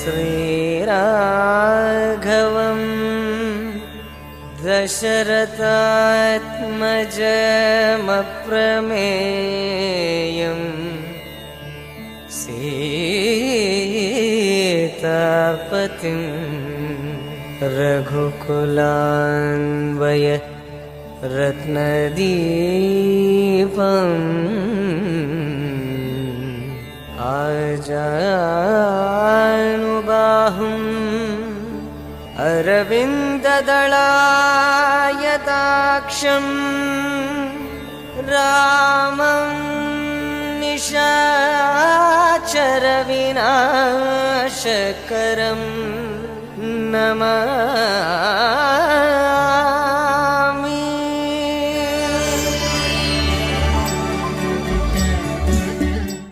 श्रीराघवं दशरथात्मजमप्रमेयम् सीतापतिं रघुकुलान्वय रत्नदीपम् आजानुबाहुम् अरविन्ददलायताक्षं रामं निशाचरविनाशकरं नमामि।